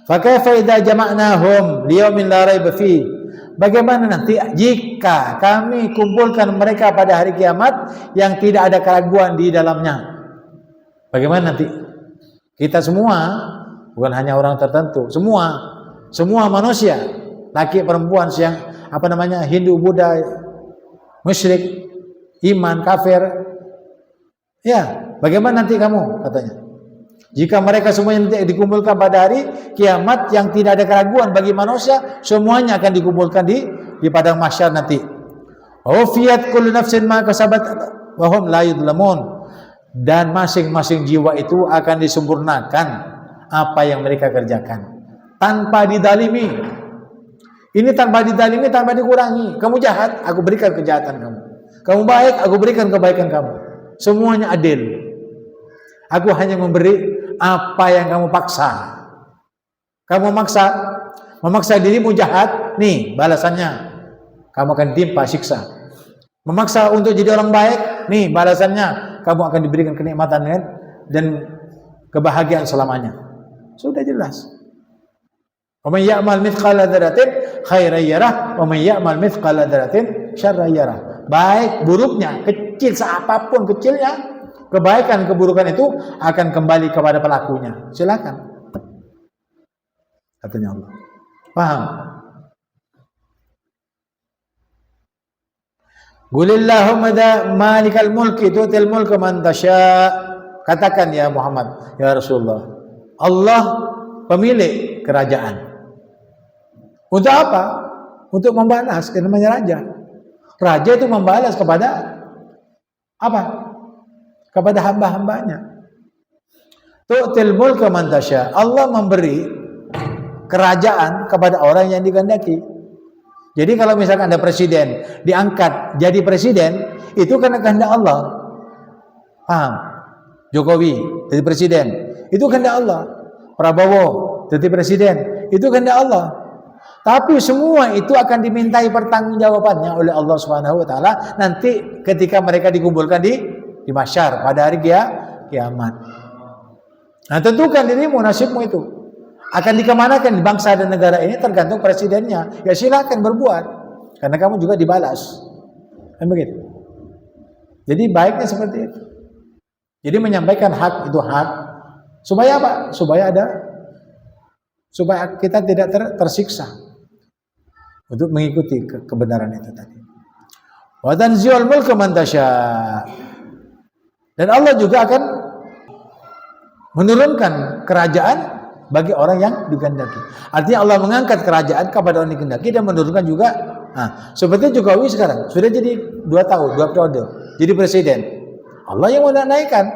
Fa kaifa idza jama'nahum liyaumin la raiba fi? Bagaimana nanti jika kami kumpulkan mereka pada hari kiamat yang tidak ada keraguan di dalamnya? Bagaimana nanti? Kita semua, bukan hanya orang tertentu, semua manusia, laki perempuan, yang Hindu, Buddha, musyrik, iman, kafir. Ya, bagaimana nanti kamu katanya? Jika mereka semuanya dikumpulkan pada hari kiamat yang tidak ada keraguan bagi manusia, semuanya akan dikumpulkan di padang mahsyar nanti. Wafiyat kullu nafsin ma kasabat wa hum la yudlamun. Dan masing-masing jiwa itu akan disempurnakan apa yang mereka kerjakan tanpa didalimi. Ini tanpa didalimi, tanpa dikurangi. Kamu jahat, aku berikan kejahatan kamu. Kamu baik, aku berikan kebaikan kamu. Semuanya adil. Aku hanya memberi apa yang kamu paksa. Kamu memaksa dirimu jahat, nih balasannya. Kamu akan ditimpa siksa. Memaksa untuk jadi orang baik, nih balasannya. Kamu akan diberikan kenikmatan dan kebahagiaan selamanya. Sudah jelas. Wa may ya'mal mithqala dzarratin khairan yarah wa may ya'mal mithqala dzarratin syarran yarah. Baik buruknya, kecil seapapun kecilnya, kebaikan keburukan itu akan kembali kepada pelakunya. Silakan. Katanya Allah. Paham? Qulillahumma malikal mulki tu'til mulka man tasya. Katakan ya Muhammad, ya Rasulullah, Allah pemilik kerajaan. Untuk apa? Untuk membalas, karena namanya raja. Raja itu membalas kepada apa? Kepada hamba-hambanya. Tu'til mulka man tasya. Allah memberi kerajaan kepada orang yang dikehendaki. Jadi kalau misalkan ada presiden diangkat jadi presiden, itu karena kehendak Allah. Paham? Jokowi jadi presiden, itu kehendak Allah. Prabowo jadi presiden, itu kehendak Allah. Tapi semua itu akan dimintai pertanggungjawabannya oleh Allah Subhanahu wa taala nanti ketika mereka dikumpulkan di mahsyar pada hari kiamat. Nah, tentukan dirimu, nasibmu itu. Akan dikemanakan di bangsa dan negara ini tergantung presidennya. Ya silakan berbuat, karena kamu juga dibalas. Kan begitu. Jadi baiknya seperti itu. Jadi menyampaikan hak itu hak. Supaya apa? Supaya kita tidak tersiksa untuk mengikuti kebenaran itu tadi. Wa tanzi'ul mulka man tasya. Dan Allah juga akan menurunkan kerajaan bagi orang yang dikehendaki. Artinya Allah mengangkat kerajaan kepada orang yang dikehendaki dan menurunkan juga. Nah, seperti Jokowi sekarang sudah jadi 2 tahun, 2 periode jadi presiden. Allah yang mau naikkan.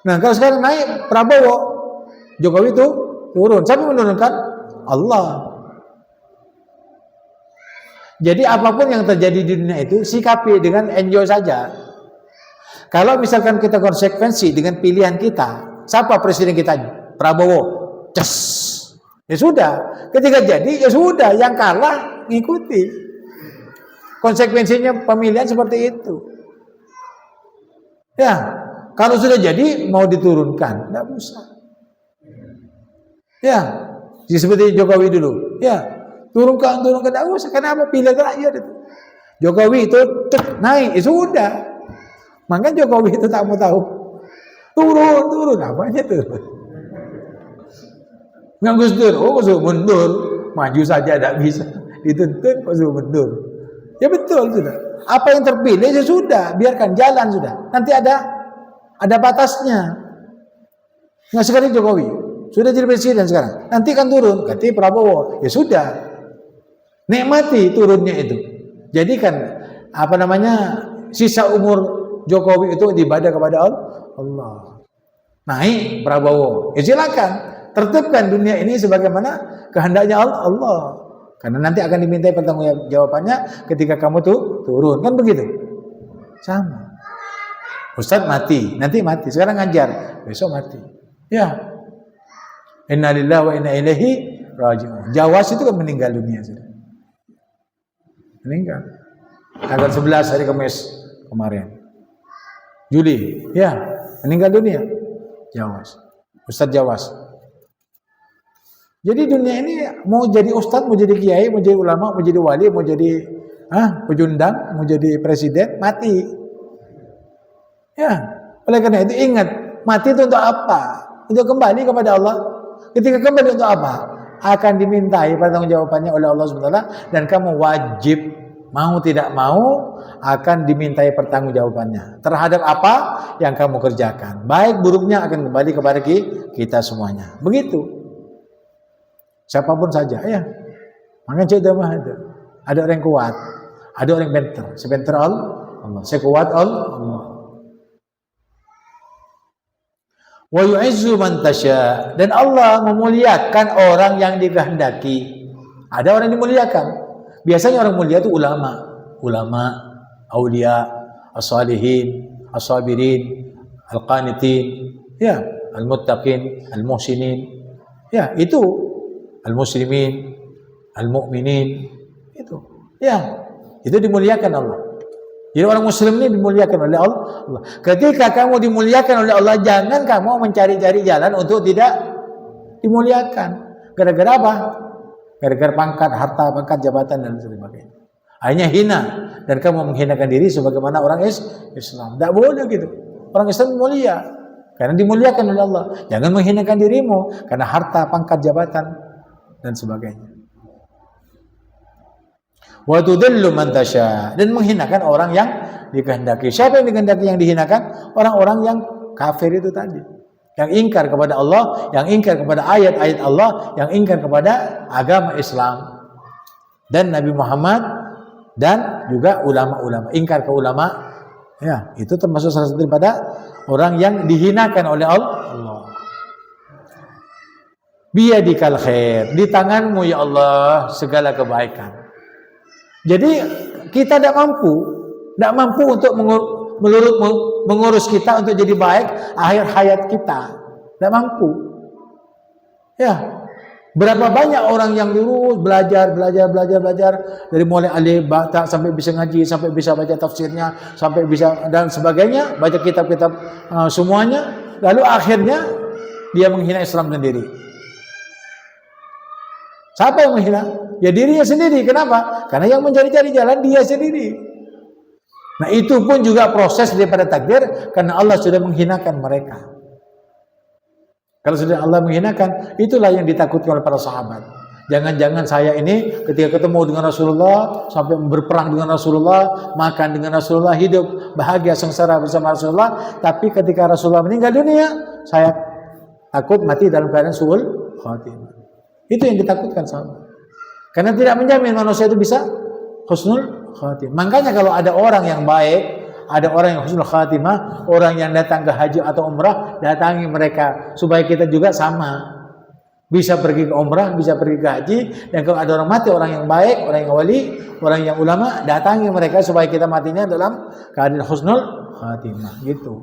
Nah, kalau sekarang naik Prabowo, Jokowi itu turun. Siapa menurunkan? Allah. Jadi apapun yang terjadi di dunia itu sikapi dengan enjoy saja. Kalau misalkan kita konsekuensi dengan pilihan kita, siapa presiden kita? Prabowo. Ces. Ya sudah, ketika jadi ya sudah, yang kalah ngikuti. Konsekuensinya pemilihan seperti itu. Ya, kalau sudah jadi mau diturunkan, enggak usah. Ya, seperti Jokowi dulu. Ya, turunkan enggak usah. Kenapa pilihan rakyat itu? Jokowi itu naik, ya sudah. Makanya Jokowi itu tak mau tahu. Turun, apanya turun? Nggak Gus Dur mundur, maju saja tidak bisa, dituntun kok suruh mundur. Ya betul sudah. Apa yang terpilih ya sudah, biarkan jalan sudah. Nanti ada batasnya. Nggak sekali Jokowi sudah jadi presiden sekarang, nanti kan turun, ganti Prabowo. Ya sudah, nikmati turunnya itu. Jadi kan sisa umur Jokowi itu ibadah kepada Allah. Naik Prabowo, ya silakan. Tertibkan dunia ini sebagaimana kehendaknya Allah. Karena nanti akan dimintai pertanggungjawabannya ketika kamu turun. Kan begitu? Sama. Ustadz mati, nanti mati. Sekarang ngajar, besok mati. Ya. Inna lillahi wa inna ilaihi raji'un. Jawas itu kan meninggal dunia sudah. Meninggal. Tanggal 11 hari Kamis kemarin. Juli, ya, meninggal dunia. Jawas. Ustadz Jawas. Jadi dunia ini mau jadi ustadz, mau jadi kiai, mau jadi ulama, mau jadi wali, mau jadi pejundang, mau jadi presiden, mati. Ya, oleh karena itu ingat, mati itu untuk apa? Untuk kembali kepada Allah. Ketika kembali untuk apa? Akan dimintai pertanggungjawabannya oleh Allah SWT, dan kamu wajib mau tidak mau akan dimintai pertanggungjawabannya terhadap apa yang kamu kerjakan. Baik buruknya akan kembali kepada kita semuanya. Begitu. Siapapun saja ya. Makanya cerita mah ada orang yang kuat, ada orang yang benter. Sebenter Allah, saya kuat Allah. Wa yu'izzu man tasya, dan Allah memuliakan orang yang dikehendaki. Ada orang yang dimuliakan. Biasanya orang mulia itu ulama, aulia, as-salihin, as-sabirin, al-qanitin, ya, al-muttaqin, al-muhsinin. Ya, itu al-muslimin, al-mu'minin, itu. Ya, itu dimuliakan Allah. Jadi orang muslim ini dimuliakan oleh Allah. Ketika kamu dimuliakan oleh Allah, jangan kamu mencari-cari jalan untuk tidak dimuliakan. Gara-gara apa? Gara-gara pangkat, harta, pangkat, jabatan dan sebagainya. Hanya hina, dan kamu menghinakan diri sebagaimana orang Islam. Tidak boleh gitu. Orang Islam mulia karena dimuliakan oleh Allah. Jangan menghinakan dirimu karena harta, pangkat, jabatan dan sebagainya. Wa tudillu man tasya, dan menghinakan orang yang dikehendaki. Siapa yang dikehendaki yang dihinakan? Orang-orang yang kafir itu tadi, yang ingkar kepada Allah, yang ingkar kepada ayat-ayat Allah, yang ingkar kepada agama Islam dan Nabi Muhammad, dan juga ulama-ulama, ingkar ke ulama. Ya, itu termasuk salah satu daripada orang yang dihinakan oleh Allah. Biyadikal khair, di tanganmu ya Allah segala kebaikan. Jadi kita tidak mampu untuk mengurus kita untuk jadi baik akhir hayat kita. Tidak mampu. Ya, berapa banyak orang yang lurus belajar dari mulai alif ba ta sampai bisa ngaji, sampai bisa baca tafsirnya, sampai bisa dan sebagainya, baca kitab-kitab semuanya, lalu akhirnya dia menghina Islam sendiri. Siapa yang menghina? Ya dirinya sendiri. Kenapa? Karena yang mencari-cari jalan dia sendiri. Nah itu pun juga proses daripada takdir, karena Allah sudah menghinakan mereka. Kalau sudah Allah menghinakan, itulah yang ditakutkan oleh para sahabat. Jangan-jangan saya ini ketika ketemu dengan Rasulullah, sampai berperang dengan Rasulullah, makan dengan Rasulullah, hidup bahagia sengsara bersama Rasulullah, tapi ketika Rasulullah meninggal dunia, saya takut mati dalam keadaan su'ul khatimah. Itu yang ditakutkan sahabat. Karena tidak menjamin manusia itu bisa husnul khatimah. Makanya kalau ada orang yang baik, ada orang yang husnul khatimah, orang yang datang ke haji atau umrah, datangi mereka supaya kita juga sama. Bisa pergi ke umrah, bisa pergi ke haji, dan kalau ada orang mati, orang yang baik, orang yang wali, orang yang ulama, datangi mereka supaya kita matinya dalam keadaan husnul khatimah. Gitu.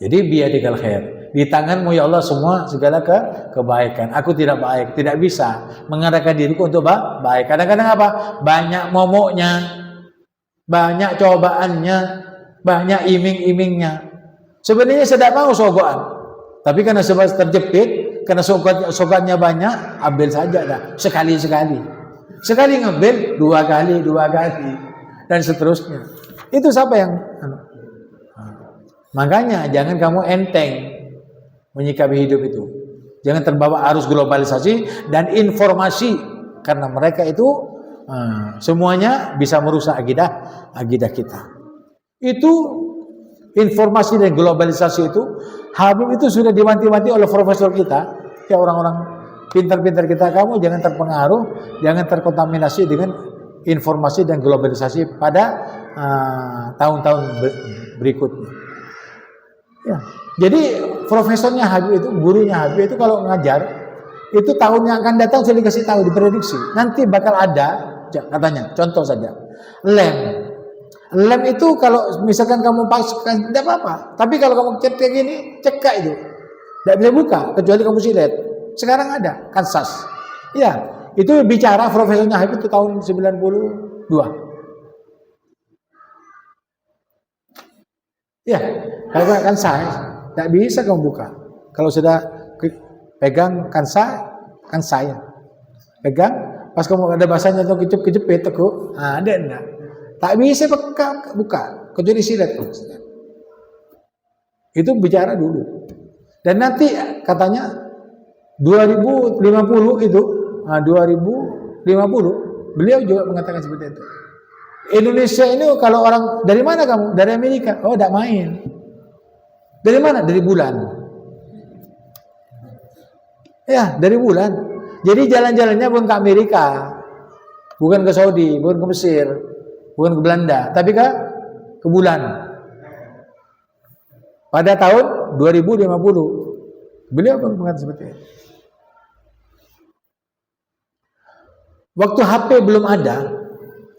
Jadi biyadikal khair. Di tanganmu ya Allah semua segala kebaikan. Aku tidak baik, tidak bisa mengadakan diriku untuk baik. Kadang-kadang apa? Banyak momoknya, banyak cobaannya, banyak iming-imingnya. Sebenarnya saya tidak mau sogokan, tapi karena sebab terjepit, karena sogokannya banyak, ambil saja dah. Sekali-sekali. Sekali ngambil, dua kali, dan seterusnya. Itu siapa yang makanya jangan kamu enteng menyikapi hidup itu. Jangan terbawa arus globalisasi dan informasi, karena mereka itu semuanya bisa merusak akidah kita. Itu informasi dan globalisasi itu, Habib itu sudah diwanti-wanti oleh profesor kita, ya orang-orang pintar-pintar kita, kamu jangan terpengaruh, jangan terkontaminasi dengan informasi dan globalisasi pada tahun-tahun berikutnya. Ya. Jadi profesornya Habib itu, gurunya Habib itu kalau ngajar, itu tahun yang akan datang sudah dikasih tahu, diprediksi. Nanti bakal ada, katanya, contoh saja, lem. Lem itu kalau misalkan kamu pasang, tidak apa-apa. Tapi kalau kamu cek kayak gini, cekak itu. Tidak bisa buka, kecuali kamu silet. Sekarang ada, Kansas. Ya, itu bicara profesornya Habib itu tahun 92. Ya, kalau kan saya tidak bisa kamu buka. Kalau sudah pegang kan saya. Pegang, pas kamu ada bahasanya tuh kejepit tuh, ada enggak? Tak bisa buka, kecuali silet. Itu bicara dulu. Dan nanti katanya 2050 itu, 2050 beliau juga mengatakan seperti itu. Indonesia ini kalau orang dari mana kamu? Dari Amerika. Oh, tidak main. Dari mana? Dari bulan. Ya, dari bulan. Jadi jalan-jalannya bukan ke Amerika, bukan ke Saudi, bukan ke Mesir, bukan ke Belanda, tapi ke bulan. Pada tahun 2050 beliau pun mengatakan seperti itu. Waktu HP belum ada,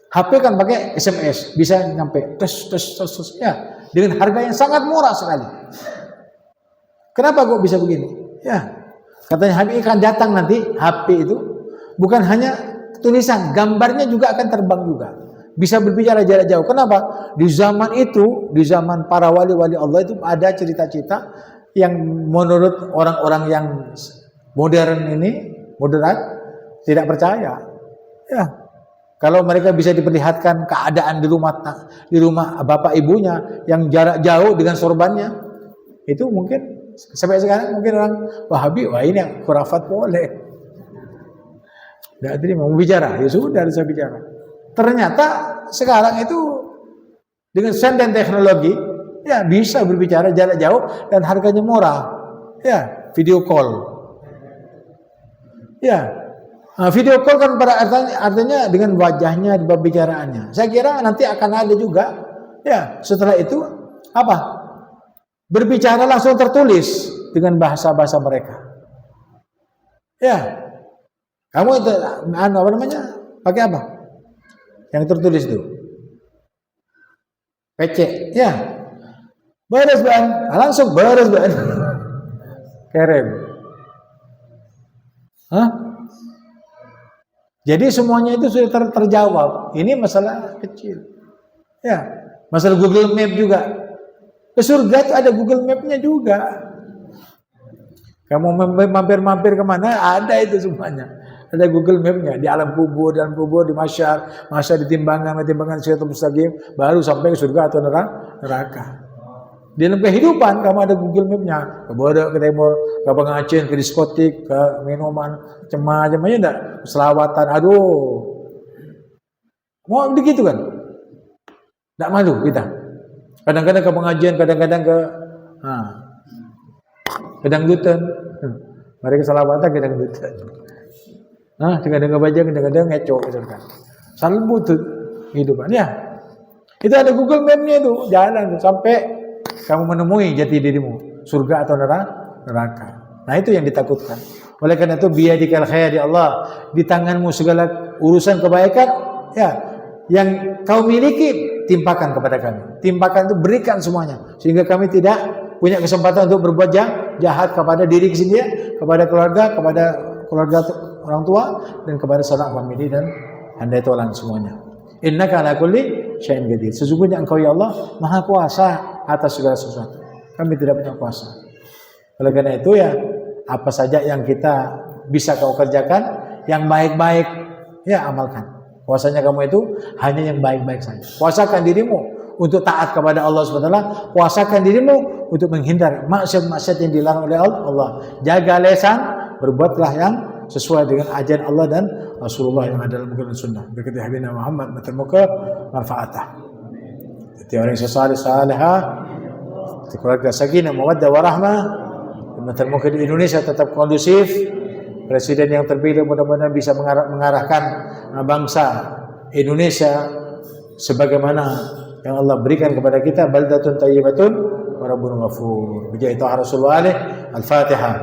HP kan pakai SMS, bisa nyampe tes ya, dengan harga yang sangat murah sekali. Kenapa kok bisa begini? Ya, katanya HP akan datang nanti, HP itu bukan hanya tulisan, gambarnya juga akan terbang juga. Bisa berbicara jarak jauh. Kenapa? Di zaman itu, di zaman para wali-wali Allah itu ada cerita-cerita yang menurut orang-orang yang modern ini, moderat, tidak percaya. Ya, kalau mereka bisa diperlihatkan keadaan di rumah bapak ibunya yang jarak jauh dengan sorbannya, itu mungkin sampai sekarang mungkin orang Wahabi, wah ini khurafat boleh. Tidak terima mau bicara, ya sudah bisa bicara. Ternyata sekarang itu dengan sains dan teknologi ya bisa berbicara jarak jauh dan harganya murah. Ya, video call. Ya, video call kan pada artinya dengan wajahnya, pembicaraannya. Saya kira nanti akan ada juga. Ya, setelah itu apa? Berbicara langsung tertulis dengan bahasa-bahasa mereka. Ya, kamu itu apa namanya? Pakai apa? Yang tertulis itu PC, ya beres ban, langsung beres ban. Keren. Hah? Jadi semuanya itu sudah terjawab. Ini masalah kecil. Ya, masalah Google Map juga. Ke surga itu ada Google Map-nya juga. Kamu mampir-mampir kemana, ada itu semuanya. Ada Google Map-nya di alam kubur, dalam kubur, di masyar di timbangan Siratal Mustaqim, baru sampai ke surga atau neraka. Di dalam kehidupan kamu ada Google Map-nya, ke barat, ke timur, ke pengacin, ke diskotik, ke minuman, macam-macamnya enggak, selawatan, aduh. Mau begitu kan? Enggak malu kita. Kadang-kadang ke pengajian, kadang-kadang ke kedangdutan. Mereka selawatan ke dangdutan. Kadang-kadang baca, kadang-kadang ngeco gitu kan. Salbu tuh hidupan ya. Itu ada Google Map-nya itu, jalan tuh sampai kamu menemui jati dirimu, surga atau neraka. Nah, itu yang ditakutkan. Oleh karena itu biyadikal khair ya Allah, di tanganmu segala urusan kebaikan ya yang kau miliki timpakan kepada kami. Timpakan itu berikan semuanya sehingga kami tidak punya kesempatan untuk berbuat jahat kepada diri sendiri, kepada keluarga orang tua dan kepada sanak famili dan handai tolan semuanya. Innaka ala kulli syai'in qadir. Sesungguhnya Engkau ya Allah Maha Kuasa atas segala sesuatu. Kami tidak punya kuasa. Oleh karena itu ya apa saja yang kita bisa kau kerjakan yang baik-baik ya amalkan. Kuasanya kamu itu hanya yang baik-baik saja. Kuasakan dirimu untuk taat kepada Allah SWT. Kuasakan dirimu untuk menghindari maksiat-maksiat yang dilarang oleh Allah. Jaga lisan, berbuatlah yang sesuai dengan ajaran Allah dan Rasulullah yang ada dalam Al-Quran dan Sunnah. Berkata Habibina Muhammad matamuka manfaatah. Jadi orang yang salihah, keluarga sakinah, mawaddah warahmah, matamuka di Indonesia tetap kondusif. Presiden yang terpilih mudah-mudahan bisa mengarahkan bangsa Indonesia sebagaimana yang Allah berikan kepada kita, baldatun thayyibatun wa rabbun ghafur. Bijahi ta'ala Rasulullah alaihi al-Fatihah.